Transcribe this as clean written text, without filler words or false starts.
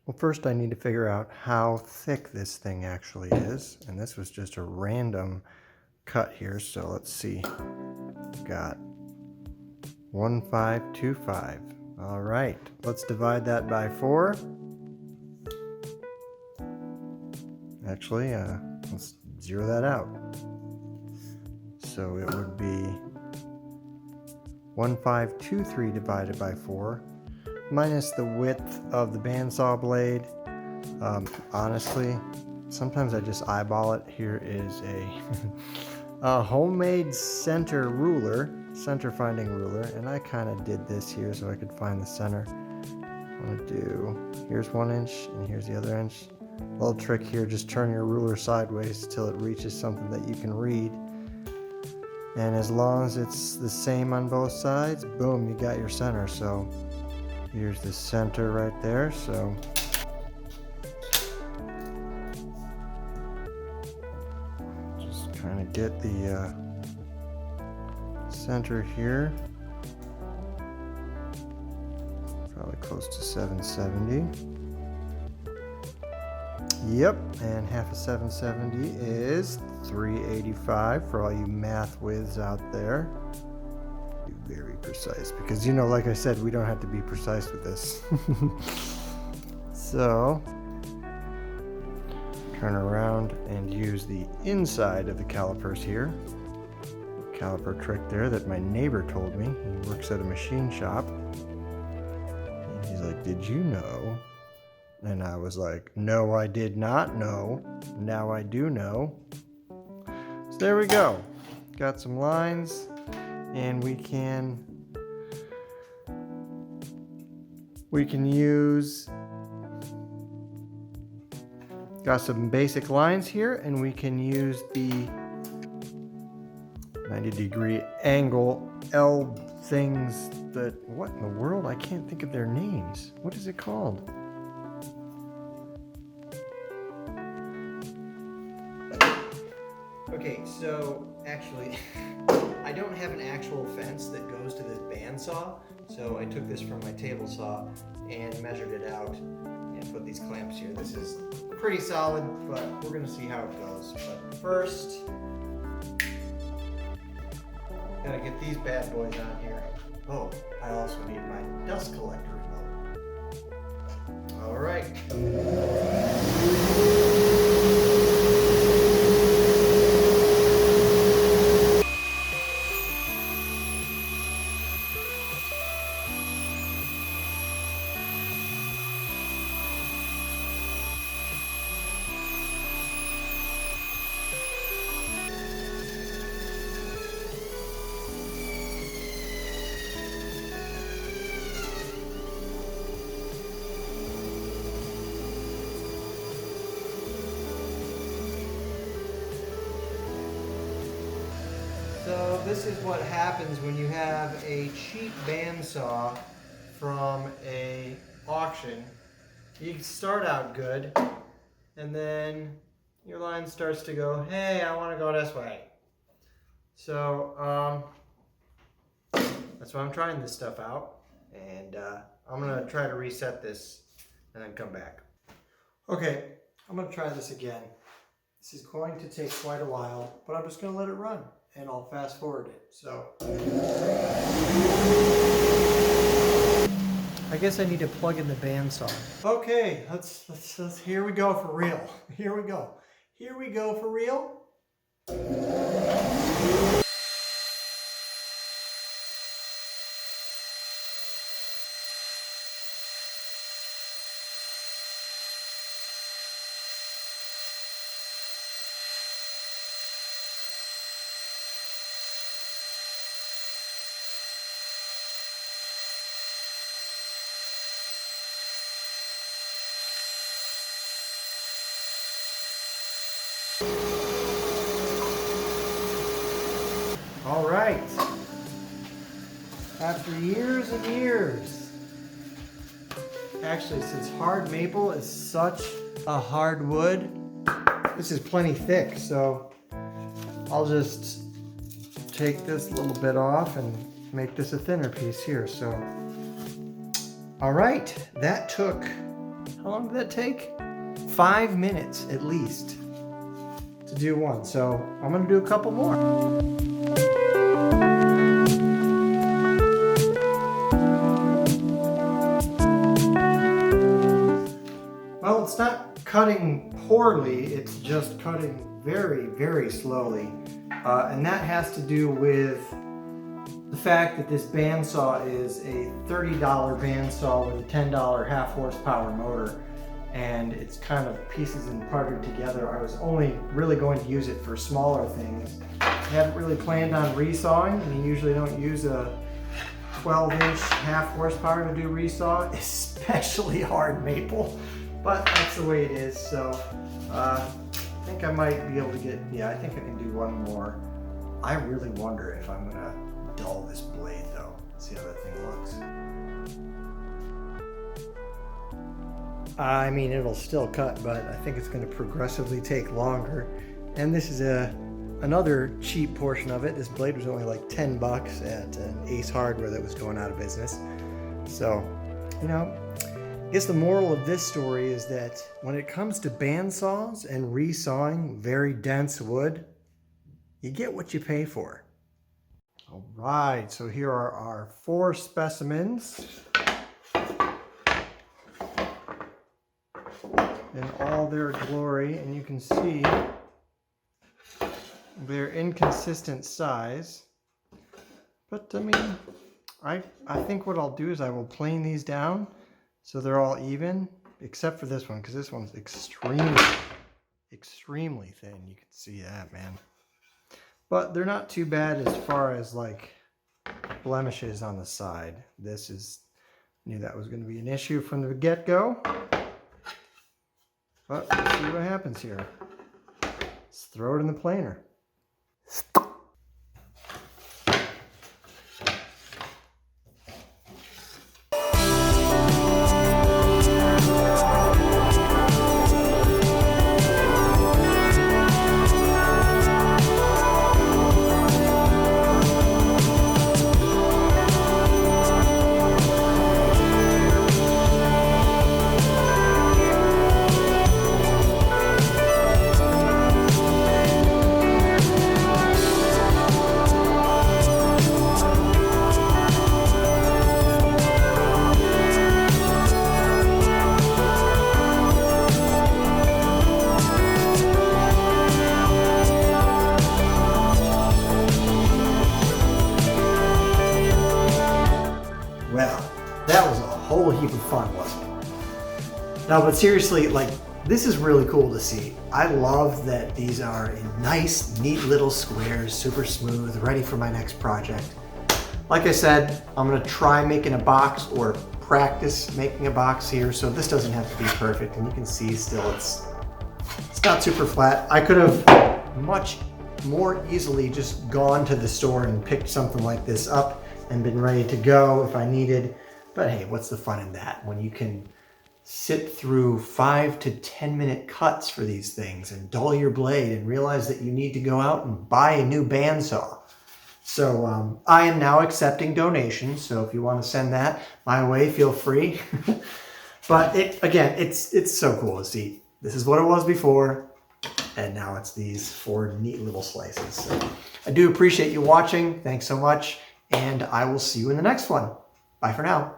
Well, first I need to figure out how thick this thing actually is. And this was just a random cut here. So let's see. Got 1525. All right, let's divide that by 4. Actually, let's zero that out. So it would be 1523 divided by 4 minus the width of the bandsaw blade. Honestly, sometimes I just eyeball it. Here is a homemade center finding ruler, and I kind of did this here so I could find the center. I'm going to do, here's 1 inch and here's the other inch. A little trick here, just turn your ruler sideways till it reaches something that you can read. And as long as it's the same on both sides, boom, you got your center. So here's the center right there. So just kind of get the center here. Probably close to 770. Yep, and half of 770 is 385 for all you math whiz out there. Be very precise because, you know, like I said, we don't have to be precise with this. So turn around and use the inside of the calipers here. Caliper trick there that my neighbor told me. He works at a machine shop. And he's like, "Did you know?" And I was like, "No, I did not know. Now I do know." So there we go. Got some lines, and we can use, got some basic lines here, and we can use the 90-degree angle L things that, what in the world? I can't think of their names. What is it called? Okay, so actually, I don't have an actual fence that goes to this bandsaw, so I took this from my table saw and measured it out and put these clamps here. This is pretty solid, but we're gonna see how it goes. But first, gotta get these bad boys on here. Oh, I also need my dust collector remote. All right. So this is what happens when you have a cheap bandsaw from a auction. You start out good, and then your line starts to go, "Hey, I want to go this way." So that's why I'm trying this stuff out, and I'm gonna try to reset this and then come back. Okay, I'm gonna try this again. This is going to take quite a while, but I'm just gonna let it run. And I'll fast forward it. So I guess I need to plug in the bandsaw. Okay, let's here we go for real. Here we go for real. All right. After years and years, actually, since hard maple is such a hard wood, this is plenty thick, so I'll just take this little bit off and make this a thinner piece here. So, all right, that took, how How long did that take? 5 minutes at least to do one. So I'm gonna do a couple more. Well, it's not cutting poorly, it's just cutting very, very slowly. And that has to do with the fact that this bandsaw is a $30 bandsaw with a $10 half horsepower motor, and it's kind of pieces and parted together. I was only really going to use it for smaller things. I haven't really planned on resawing, and you usually don't use a 12-inch half horsepower to do resaw, especially hard maple, but that's the way it is. So I think I might be able to get, I think I can do one more. I really wonder if I'm gonna dull this blade though. See how that thing looks. I mean, it'll still cut, but I think it's gonna progressively take longer. And this is another cheap portion of it. This blade was only like 10 bucks at an Ace Hardware that was going out of business. So, I guess the moral of this story is that when it comes to bandsaws and resawing very dense wood, you get what you pay for. All right, so here are our 4 specimens in all their glory, and you can see their inconsistent size. But I mean, I think what I'll do is I will plane these down so they're all even, except for this one, because this one's extremely thin. You can see that, man. But they're not too bad as far as like blemishes on the side. This is, knew that was going to be an issue from the get-go. But let's see what happens here. Let's throw it in the planer. Well, that was a whole heap of fun, wasn't it? No, but seriously, like, this is really cool to see. I love that these are in nice, neat little squares, super smooth, ready for my next project. Like I said, I'm gonna try making a box or practice making a box here, so this doesn't have to be perfect, and you can see still it's not super flat. I could have much more easily just gone to the store and picked something like this up and been ready to go if I needed. But hey, what's the fun in that when you can sit through 5 to 10 minute cuts for these things and dull your blade and realize that you need to go out and buy a new bandsaw. So I am now accepting donations, so if you want to send that my way, feel free. But it's so cool to see. This is what it was before, and now it's these 4 neat little slices. So I do appreciate you watching. Thanks so much. And I will see you in the next one. Bye for now.